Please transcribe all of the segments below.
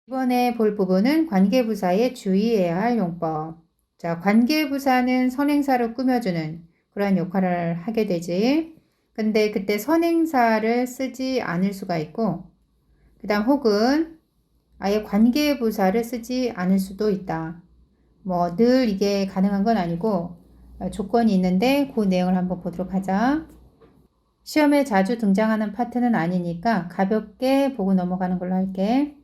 이번에 볼 부분은 관계부사에 주의해야 할 용법. 자, 관계부사는 선행사를 꾸며주는 그러한 역할을 하게 되지. 근데 그때 선행사를 쓰지 않을 수가 있고, 그 다음 혹은 아예 관계부사를 쓰지 않을 수도 있다. 뭐 늘 이게 가능한 건 아니고 조건이 있는데 그 내용을 한번 보도록 하자. 시험에 자주 등장하는 파트는 아니니까 가볍게 보고 넘어가는 걸로 할게.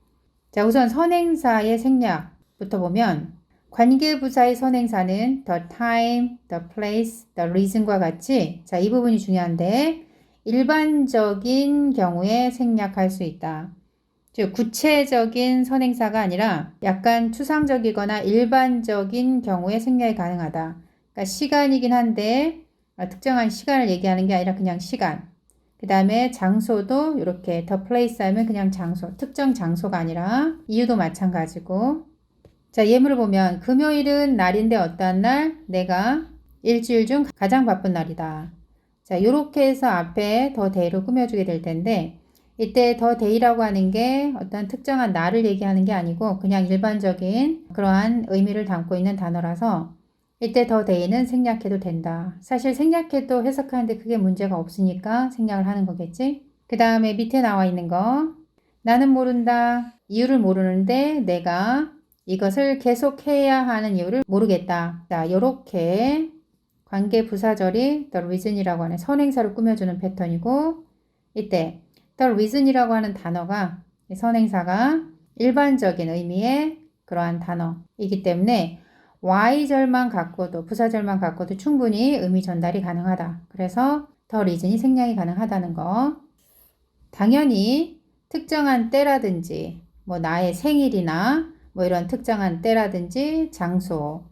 자, 우선 선행사의 생략부터 보면 관계부사의 선행사는 the time, the place, the reason과 같이 자, 이 부분이 중요한데 일반적인 경우에 생략할 수 있다. 즉 구체적인 선행사가 아니라 약간 추상적이거나 일반적인 경우에 생략이 가능하다. 그러니까 시간이긴 한데 특정한 시간을 얘기하는 게 아니라 그냥 시간. 그 다음에 장소도 이렇게 the place 하면 그냥 장소, 특정 장소가 아니라 이유도 마찬가지고. 자, 예문을 보면 금요일은 날인데 어떠한 날? 내가 일주일 중 가장 바쁜 날이다. 자, 이렇게 해서 앞에 더 데이로 꾸며주게 될 텐데 이때 더 데이라고 하는 게 어떤 특정한 날을 얘기하는 게 아니고 그냥 일반적인 그러한 의미를 담고 있는 단어라서 이때 더 데이는 생략해도 된다. 사실 생략해도 해석하는데 크게 문제가 없으니까 생략을 하는 거겠지. 그 다음에 밑에 나와 있는 거 나는 모른다. 이유를 모르는데 내가 이것을 계속해야 하는 이유를 모르겠다. 자, 요렇게 관계 부사절이 the reason이라고 하는 선행사를 꾸며주는 패턴이고 이때 the reason이라고 하는 단어가 선행사가 일반적인 의미의 그러한 단어이기 때문에 Y절만 갖고도 부사절만 갖고도 충분히 의미 전달이 가능하다. 그래서 the reason이 생략이 가능하다는 거. 당연히 특정한 때라든지 뭐 나의 생일이나 뭐 이런 특정한 때라든지 장소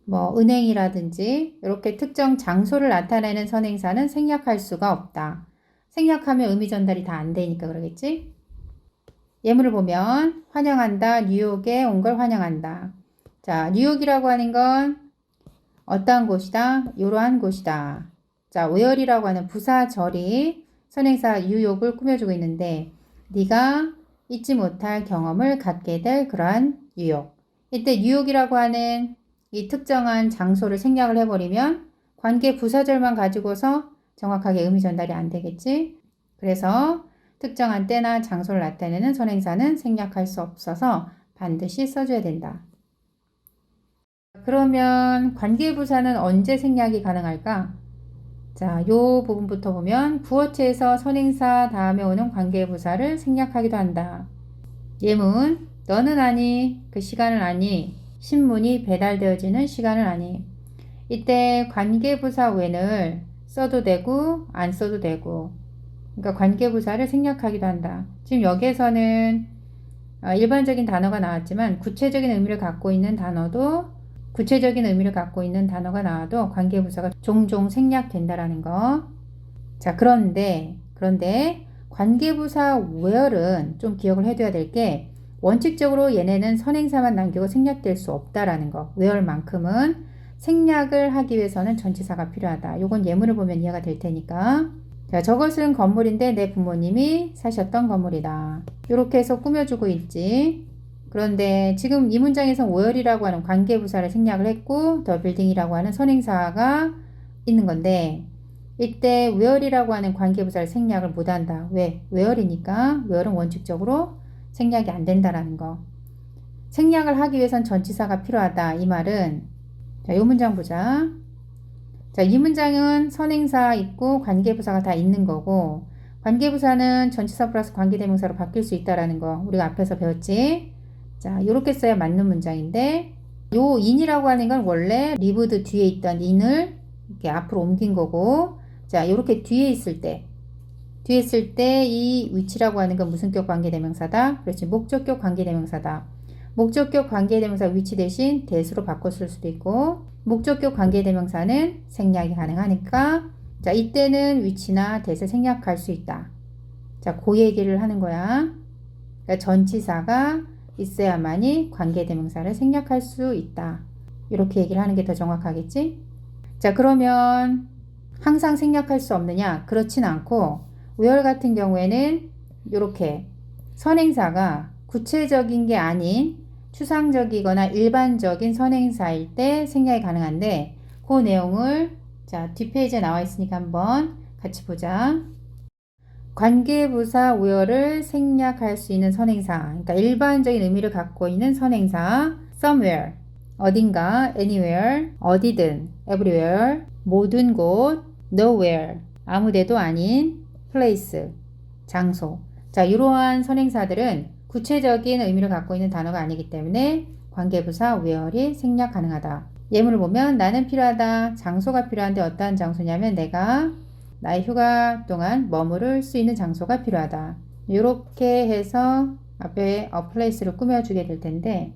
뭐 은행이라든지 이렇게 특정 장소를 나타내는 선행사는 생략할 수가 없다. 생략하면 의미 전달이 다 안 되니까 그러겠지? 예문을 보면 환영한다. 뉴욕에 온 걸 환영한다. 자, 뉴욕이라고 하는 건 어떠한 곳이다? 이러한 곳이다. 자, where이라고 하는 부사절이 선행사 뉴욕을 꾸며주고 있는데 네가 잊지 못할 경험을 갖게 될 그러한 뉴욕. 이때 뉴욕이라고 하는 이 특정한 장소를 생략을 해버리면 관계 부사절만 가지고서 정확하게 의미 전달이 안 되겠지. 그래서 특정한 때나 장소를 나타내는 선행사는 생략할 수 없어서 반드시 써줘야 된다. 그러면 관계부사는 언제 생략이 가능할까? 자, 요 부분부터 보면 구어체에서 선행사 다음에 오는 관계부사를 생략하기도 한다. 예문, 너는 아니, 그 시간을 아니, 신문이 배달되어지는 시간을 아니. 이때 관계부사 when을 써도 되고 안 써도 되고 그러니까 관계부사를 생략하기도 한다. 지금 여기에서는 일반적인 단어가 나왔지만 구체적인 의미를 갖고 있는 단어도 구체적인 의미를 갖고 있는 단어가 나와도 관계부사가 종종 생략된다라는 거. 자, 그런데 관계부사 where은 좀 기억을 해둬야 될 게 원칙적으로 얘네는 선행사만 남기고 생략될 수 없다라는 거. where만큼은 생략을 하기 위해서는 전치사가 필요하다. 요건 예문을 보면 이해가 될 테니까. 자, 저것은 건물인데 내 부모님이 사셨던 건물이다. 이렇게 해서 꾸며주고 있지. 그런데 지금 이 문장에서 where이라고 하는 관계부사를 생략을 했고 the building이라고 하는 선행사가 있는 건데 이때 where이라고 하는 관계부사를 생략을 못한다. 왜? where이니까 where은 원칙적으로 생략이 안 된다라는 거. 생략을 하기 위해선 전치사가 필요하다. 이 말은 자, 이 문장 보자. 자, 이 문장은 선행사 있고 관계부사가 다 있는 거고 관계부사는 전치사 플러스 관계대명사로 바뀔 수 있다라는 거 우리가 앞에서 배웠지. 자, 이렇게 써야 맞는 문장인데 요 in이라고 하는 건 원래 lived 뒤에 있던 in을 이렇게 앞으로 옮긴 거고 자, 이렇게 뒤에 있을 때 이 위치라고 하는 건 무슨 격 관계대명사다? 그렇지, 목적격 관계대명사다. 목적격 관계대명사 위치 대신 대수로 바꿔 쓸 수도 있고 목적격 관계대명사는 생략이 가능하니까 자, 이때는 위치나 대세 생략할 수 있다. 자, 그 얘기를 하는 거야. 그러니까 전치사가 있어야만이 관계대명사를 생략할 수 있다. 이렇게 얘기를 하는 게 더 정확하겠지? 자, 그러면 항상 생략할 수 없느냐? 그렇진 않고 where 같은 경우에는 이렇게 선행사가 구체적인 게 아닌 추상적이거나 일반적인 선행사일 때 생략이 가능한데 그 내용을 자, 뒷페이지에 나와 있으니까 한번 같이 보자. 관계부사 where를 생략할 수 있는 선행사, 그러니까 일반적인 의미를 갖고 있는 선행사 somewhere, 어딘가, anywhere, 어디든, everywhere, 모든 곳, nowhere, 아무데도 아닌, place, 장소. 자, 이러한 선행사들은 구체적인 의미를 갖고 있는 단어가 아니기 때문에 관계부사 where이 생략 가능하다. 예문을 보면 나는 필요하다. 장소가 필요한데 어떠한 장소냐면 내가 나의 휴가 동안 머무를 수 있는 장소가 필요하다. 이렇게 해서 앞에 a place를 꾸며주게 될 텐데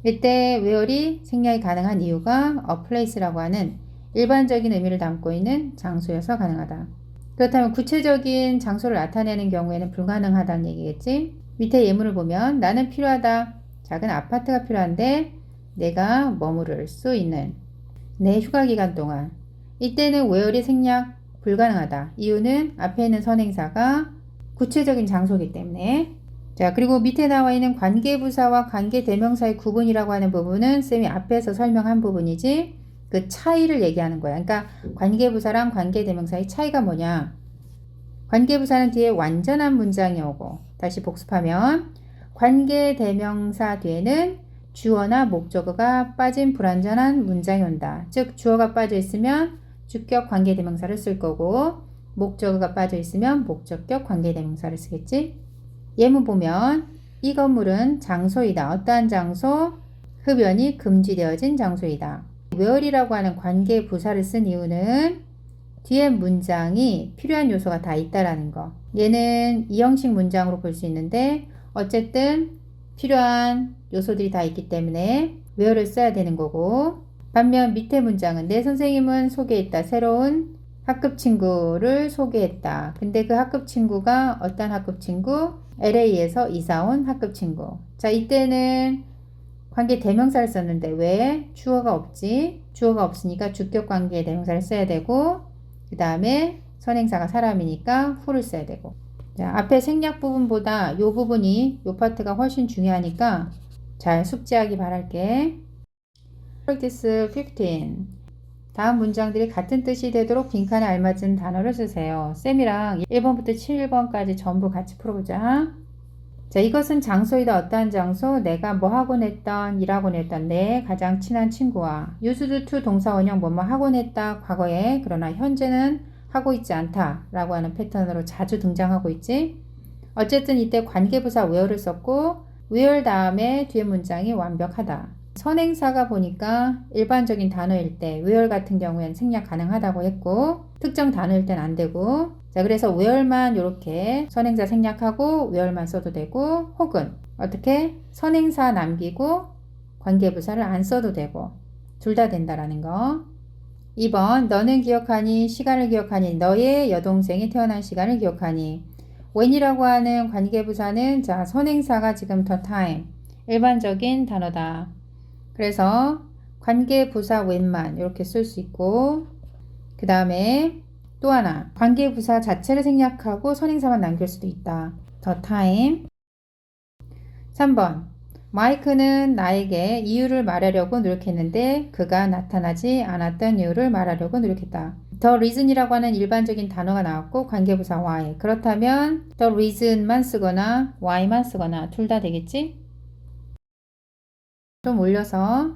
이때 where이 생략이 가능한 이유가 a place라고 하는 일반적인 의미를 담고 있는 장소여서 가능하다. 그렇다면 구체적인 장소를 나타내는 경우에는 불가능하다는 얘기겠지? 밑에 예문을 보면 나는 필요하다. 작은 아파트가 필요한데 내가 머무를 수 있는 내 휴가 기간 동안 이때는 where이 생략 불가능하다. 이유는 앞에 있는 선행사가 구체적인 장소이기 때문에. 자, 그리고 밑에 나와 있는 관계부사와 관계대명사의 구분이라고 하는 부분은 쌤이 앞에서 설명한 부분이지 그 차이를 얘기하는 거야. 그러니까 관계부사랑 관계대명사의 차이가 뭐냐? 관계부사는 뒤에 완전한 문장이 오고 다시 복습하면 관계대명사 뒤에는 주어나 목적어가 빠진 불완전한 문장이 온다. 즉 주어가 빠져 있으면 주격 관계대명사를 쓸 거고 목적어가 빠져 있으면 목적격 관계대명사를 쓰겠지. 예문 보면 이 건물은 장소이다. 어떠한 장소? 흡연이 금지되어진 장소이다. where이라고 하는 관계부사를 쓴 이유는 뒤에 문장이 필요한 요소가 다 있다라는 거. 얘는 이 형식 문장으로 볼 수 있는데 어쨌든 필요한 요소들이 다 있기 때문에 where를 써야 되는 거고 반면 밑에 문장은 내 선생님은 소개했다. 새로운 학급 친구를 소개했다. 근데 그 학급 친구가 어떤 학급 친구? LA에서 이사 온 학급 친구. 자, 이때는 관계 대명사를 썼는데 왜? 주어가 없지. 주어가 없으니까 주격 관계 대명사를 써야 되고 그 다음에 선행사가 사람이니까 who를 써야 되고. 자, 앞에 생략 부분보다 이 부분이 이 파트가 훨씬 중요하니까 잘 숙지하기 바랄게. Practice 15. 다음 문장들이 같은 뜻이 되도록 빈칸에 알맞은 단어를 쓰세요. 쌤이랑 1번부터 7번까지 전부 같이 풀어보자. 자, 이것은 장소이다. 어떠한 장소? 내가 뭐 하곤 했던, 일하곤 했던 내 가장 친한 친구와 used to 동사 원형 뭐뭐 하곤 했다. 과거에. 그러나 현재는 하고 있지 않다. 라고 하는 패턴으로 자주 등장하고 있지. 어쨌든 이때 관계부사 where를 썼고 where 다음에 뒤에 문장이 완벽하다. 선행사가 보니까 일반적인 단어일 때 where 같은 경우에는 생략 가능하다고 했고 특정 단어일 땐 안 되고 자 그래서 where만 이렇게 선행사 생략하고 where만 써도 되고 혹은 어떻게 선행사 남기고 관계부사를 안 써도 되고 둘 다 된다라는 거. 2번 너는 기억하니 시간을 기억하니 너의 여동생이 태어난 시간을 기억하니 when이라고 하는 관계부사는 자 선행사가 지금 the time 일반적인 단어다. 그래서 관계부사 when만 이렇게 쓸 수 있고 그 다음에 또 하나 관계부사 자체를 생략하고 선행사만 남길 수도 있다. the time. 3번 마이크는 나에게 이유를 말하려고 노력했는데 그가 나타나지 않았던 이유를 말하려고 노력했다. the reason이라고 하는 일반적인 단어가 나왔고 관계부사 why. 그렇다면 the reason만 쓰거나 why만 쓰거나 둘 다 되겠지? 좀 올려서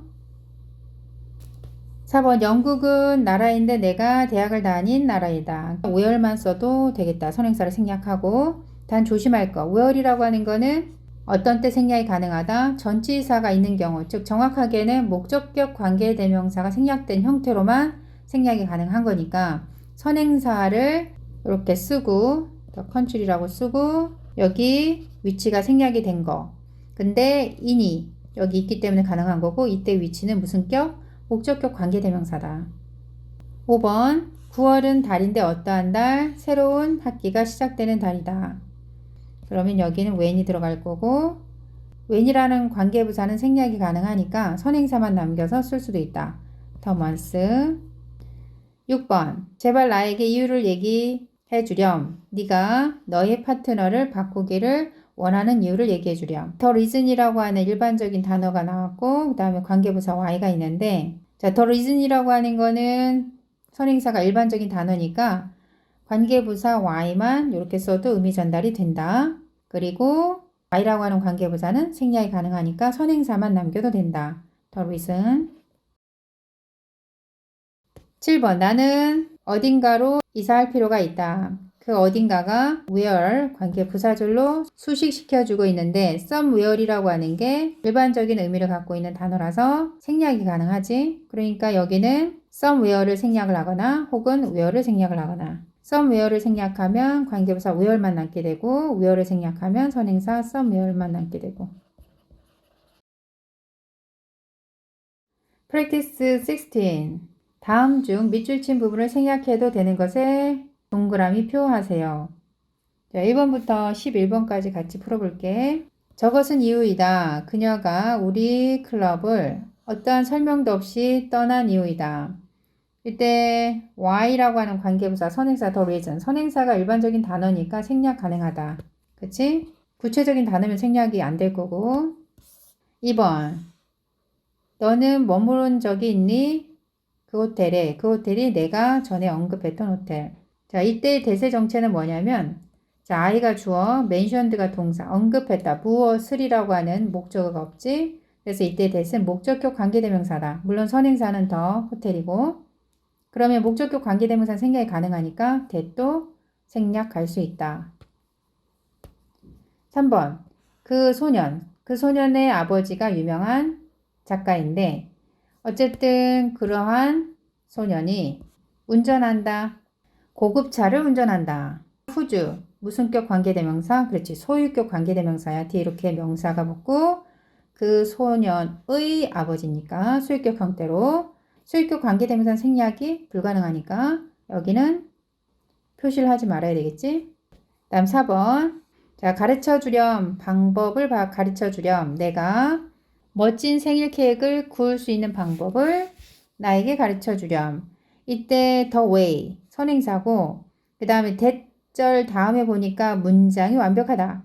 4번 영국은 나라인데 내가 대학을 다닌 나라이다. where만 써도 되겠다. 선행사를 생략하고 단 조심할 거. where이라고 하는 거는 어떤 때 생략이 가능하다. 전치사가 있는 경우 즉 정확하게는 목적격 관계대명사가 생략된 형태로만 생략이 가능한 거니까 선행사를 이렇게 쓰고 the country라고 쓰고 여기 위치가 생략이 된 거. 근데 in이 여기 있기 때문에 가능한 거고 이때 위치는 무슨 격? 목적격 관계대명사다. 5번 9월은 달인데 어떠한 달? 새로운 학기가 시작되는 달이다. 그러면 여기는 when이 들어갈 거고 when이라는 관계부사는 생략이 가능하니까 선행사만 남겨서 쓸 수도 있다. the month. 6번 제발 나에게 이유를 얘기해 주렴. 네가 너의 파트너를 바꾸기를 원하는 이유를 얘기해 주렴. the reason이라고 하는 일반적인 단어가 나왔고 그 다음에 관계부사 y가 있는데 자, the reason이라고 하는 거는 선행사가 일반적인 단어니까 관계부사 y만 이렇게 써도 의미 전달이 된다. 그리고 y라고 하는 관계부사는 생략이 가능하니까 선행사만 남겨도 된다. the reason. 7번 나는 어딘가로 이사할 필요가 있다. 그 어딘가가 where 관계부사절로 수식시켜주고 있는데 somewhere이라고 하는 게 일반적인 의미를 갖고 있는 단어라서 생략이 가능하지. 그러니까 여기는 somewhere를 생략을 하거나 혹은 where를 생략을 하거나 somewhere를 생략하면 관계부사 where만 남게 되고 where를 생략하면 선행사 somewhere만 남게 되고 Practice 16 다음 중 밑줄 친 부분을 생략해도 되는 것에 동그라미 표하세요. 자, 1번부터 11번까지 같이 풀어볼게. 저것은 이유이다. 그녀가 우리 클럽을 어떠한 설명도 없이 떠난 이유이다. 이때 why라고 하는 관계부사 선행사 the reason. 선행사가 일반적인 단어니까 생략 가능하다. 그치? 구체적인 단어면 생략이 안 될 거고. 2번 너는 머무른 적이 있니? 그 호텔에. 그 호텔이 내가 전에 언급했던 호텔. 자, 이때 대세 정체는 뭐냐면 자, I가 주어, mentioned가 동사, 언급했다, 무엇을이라고 하는 목적어가 없지. 그래서 이때 대세는 목적격 관계대명사다. 물론 선행사는 더 호텔이고 그러면 목적격 관계대명사 생략이 가능하니까 대도 생략할 수 있다. 3번 그 소년의 아버지가 유명한 작가인데 어쨌든 그러한 소년이 운전한다. 고급차를 운전한다. 후주 무슨격 관계대명사? 그렇지. 소유격 관계대명사야. 뒤에 이렇게 명사가 붙고 그 소년의 아버지니까 소유격 형태로 소유격 관계대명사 생략이 불가능하니까 여기는 표시를 하지 말아야 되겠지. 다음 4번 자 가르쳐 주렴 방법을 가르쳐 주렴 내가 멋진 생일 케이크를 구울 수 있는 방법을 나에게 가르쳐 주렴. 이때 the way 선행사고 그 다음에 대절 다음에 보니까 문장이 완벽하다.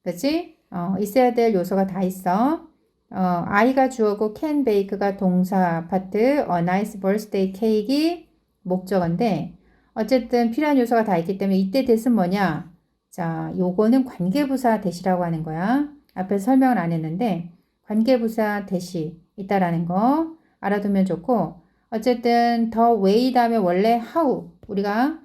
그치? 있어야 될 요소가 다 있어. I가 주어고 can bake가 동사 파트 a nice birthday cake이 목적어인데 어쨌든 필요한 요소가 다 있기 때문에 이때 대신 뭐냐? 자, 요거는 관계부사 대시라고 하는 거야. 앞에서 설명을 안 했는데 관계부사 대시 있다라는 거 알아두면 좋고 어쨌든 the way 다음에 원래 how 우리가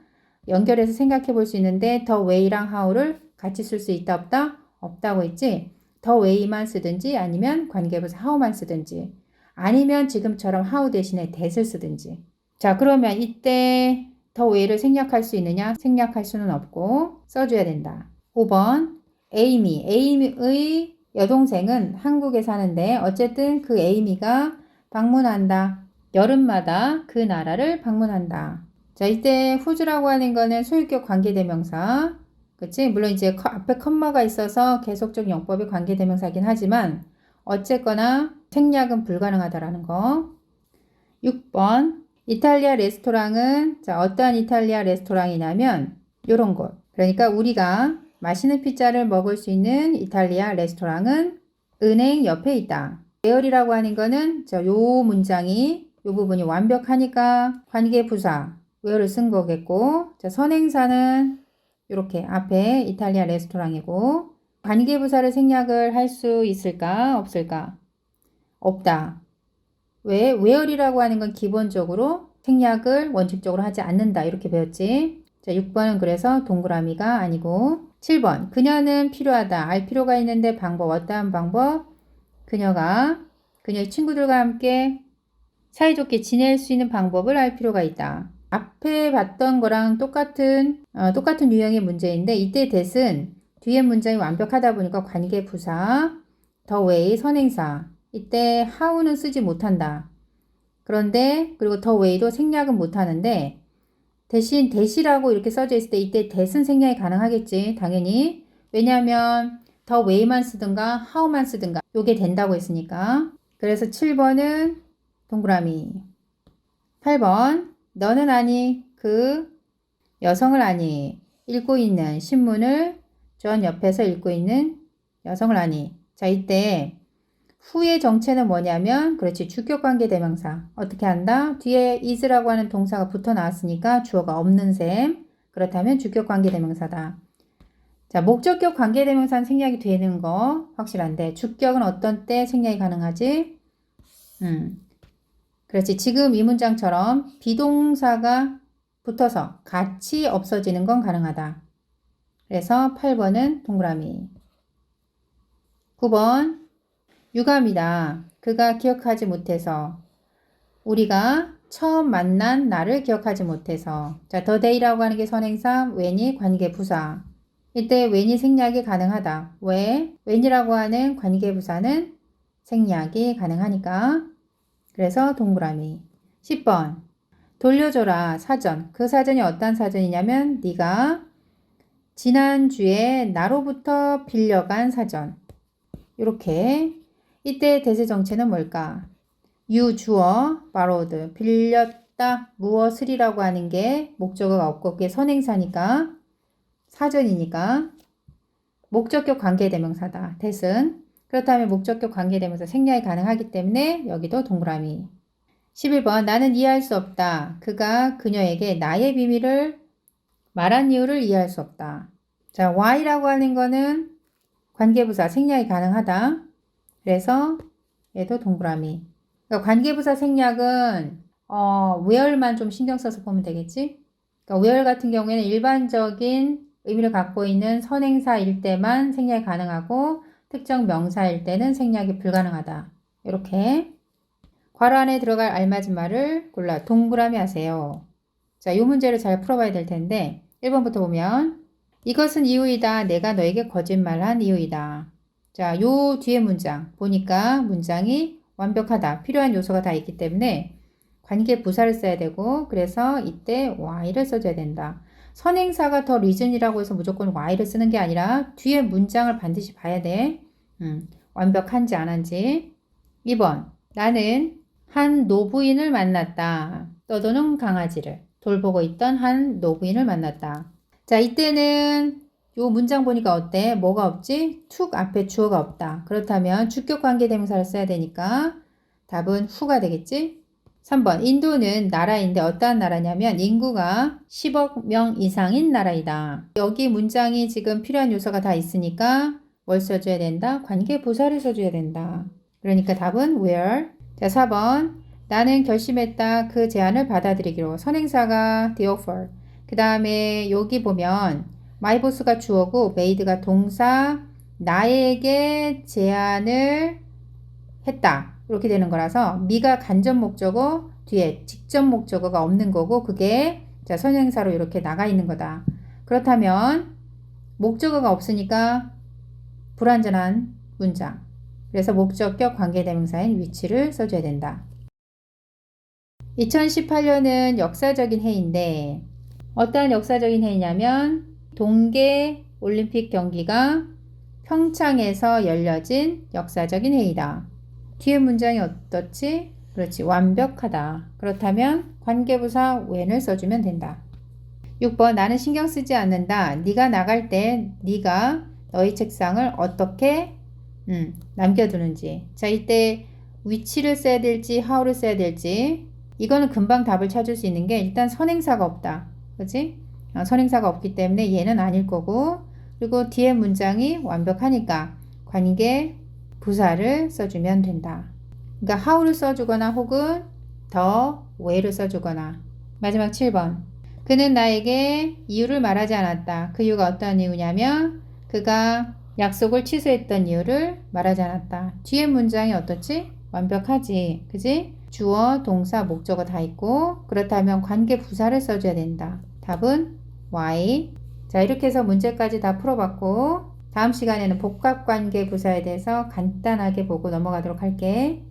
연결해서 생각해 볼 수 있는데 the way랑 how를 같이 쓸 수 있다 없다? 없다고 했지? the way만 쓰든지 아니면 관계부사 how만 쓰든지 아니면 지금처럼 how 대신에 that을 쓰든지 자 그러면 이때 the way를 생략할 수 있느냐? 생략할 수는 없고 써줘야 된다. 5번 에이미의 여동생은 한국에 사는데 어쨌든 그 에이미가 방문한다. 여름마다 그 나라를 방문한다. 자, 이때 who's라고 하는 거는 소유격 관계대명사. 그치? 물론 이제 앞에 컴마가 있어서 계속적 용법의 관계대명사긴 하지만 어쨌거나 생략은 불가능하다라는 거. 6번 이탈리아 레스토랑은 자, 어떠한 이탈리아 레스토랑이냐면 요런 곳. 그러니까 우리가 맛있는 피자를 먹을 수 있는 이탈리아 레스토랑은 은행 옆에 있다. where이라고 하는 거는 요 문장이 요 부분이 완벽하니까 관계부사 where를 쓴 거겠고 자, 선행사는 이렇게 앞에 이탈리아 레스토랑이고 관계부사를 생략을 할 수 있을까? 없을까? 없다. 왜? where이라고 하는 건 기본적으로 생략을 원칙적으로 하지 않는다. 이렇게 배웠지. 자, 6번은 그래서 동그라미가 아니고 7번 그녀는 필요하다. 알 필요가 있는데 방법 어떠한 방법? 그녀의 친구들과 함께 사이좋게 지낼 수 있는 방법을 알 필요가 있다. 앞에 봤던 거랑 똑같은 유형의 문제인데 이때 that은 뒤에 문장이 완벽하다 보니까 관계부사 the way 선행사 이때 how는 쓰지 못한다. 그런데 그리고 the way도 생략은 못하는데 대신 that이라고 이렇게 써져 있을 때 이때 that은 생략이 가능하겠지. 당연히. 왜냐하면 the way만 쓰든가 how만 쓰든가 요게 된다고 했으니까. 그래서 7번은 동그라미. 8번 너는 아니 그 여성을 아니 읽고 있는 신문을 전 옆에서 읽고 있는 여성을 아니. 자, 이때 후의 정체는 뭐냐면 그렇지 주격관계대명사. 어떻게 한다? 뒤에 is라고 하는 동사가 붙어 나왔으니까 주어가 없는 셈. 그렇다면 주격관계대명사다. 자, 목적격 관계대명사는 생략이 되는 거 확실한데 주격은 어떤 때 생략이 가능하지? 그렇지. 지금 이 문장처럼 비동사가 붙어서 같이 없어지는 건 가능하다. 그래서 8번은 동그라미. 9번 유감이다. 그가 기억하지 못해서. 우리가 처음 만난 날을 기억하지 못해서. 자, the day라고 하는 게 선행사, when이 관계부사. 이때 when이 생략이 가능하다. 왜? when이라고 하는 관계부사는 생략이 가능하니까. 그래서 동그라미. 10번 돌려줘라 사전. 그 사전이 어떤 사전이냐면 네가 지난주에 나로부터 빌려간 사전. 이렇게 이때 대세 정체는 뭘까? you 주어 borrowed 빌렸다 무엇을이라고 하는 게 목적어가 없고 그게 선행사니까 사전이니까 목적격 관계대명사다. 대신 그렇다면 목적격 관계대명사 생략이 가능하기 때문에 여기도 동그라미. 11번 나는 이해할 수 없다. 그가 그녀에게 나의 비밀을 말한 이유를 이해할 수 없다. 자, why라고 하는 거는 관계부사 생략이 가능하다. 그래서 얘도 동그라미. 그러니까 관계부사 생략은 where만 좀 신경 써서 보면 되겠지? 그러니까 where 같은 경우에는 일반적인 의미를 갖고 있는 선행사일 때만 생략이 가능하고 특정 명사일 때는 생략이 불가능하다. 이렇게 괄호 안에 들어갈 알맞은 말을 골라 동그라미 하세요. 자, 이 문제를 잘 풀어봐야 될 텐데 1번부터 보면 이것은 이유이다. 내가 너에게 거짓말한 이유이다. 자, 요 뒤에 문장 보니까 문장이 완벽하다. 필요한 요소가 다 있기 때문에 관계 부사를 써야 되고 그래서 이때 why를 써줘야 된다. 선행사가 더 reason이라고 해서 무조건 why를 쓰는 게 아니라 뒤에 문장을 반드시 봐야 돼. 완벽한지 안 한지. 2번 나는 한 노부인을 만났다. 떠도는 강아지를 돌보고 있던 한 노부인을 만났다. 자, 이때는 요 문장 보니까 어때? 뭐가 없지? 툭 앞에 주어가 없다. 그렇다면 주격관계대명사를 써야 되니까 답은 후가 되겠지? 3번 인도는 나라인데 어떠한 나라냐면 인구가 10억 명 이상인 나라이다. 여기 문장이 지금 필요한 요소가 다 있으니까 뭘 써줘야 된다? 관계부사를 써줘야 된다. 그러니까 답은 where. 자, 4번 나는 결심했다. 그 제안을 받아들이기로. 선행사가 the offer. 그 다음에 여기 보면 my boss가 주어고 made가 동사 나에게 제안을 했다. 이렇게 되는 거라서 미가 간접 목적어 뒤에 직접 목적어가 없는 거고 그게 자 선행사로 이렇게 나가 있는 거다. 그렇다면 목적어가 없으니까 불완전한 문장. 그래서 목적격 관계대명사인 위치를 써줘야 된다. 2018년은 역사적인 해인데 어떠한 역사적인 해이냐면 동계 올림픽 경기가 평창에서 열려진 역사적인 해이다. 뒤에 문장이 어떻지? 그렇지. 완벽하다. 그렇다면 관계부사 when을 써주면 된다. 6번 나는 신경 쓰지 않는다. 네가 나갈 때 네가 너희 책상을 어떻게 남겨두는지. 자, 이때 위치를 써야 될지 how를 써야 될지 이거는 금방 답을 찾을 수 있는 게 일단 선행사가 없다. 그치? 선행사가 없기 때문에 얘는 아닐 거고 그리고 뒤에 문장이 완벽하니까 관계 부사를 써주면 된다. 그러니까 how를 써주거나 혹은 the way를 써주거나. 마지막 7번 그는 나에게 이유를 말하지 않았다. 그 이유가 어떤 이유냐면 그가 약속을 취소했던 이유를 말하지 않았다. 뒤에 문장이 어떻지? 완벽하지. 그지? 주어, 동사, 목적어 다 있고 그렇다면 관계 부사를 써줘야 된다. 답은 why. 자, 이렇게 해서 문제까지 다 풀어봤고 다음 시간에는 복합관계 부사에 대해서 간단하게 보고 넘어가도록 할게.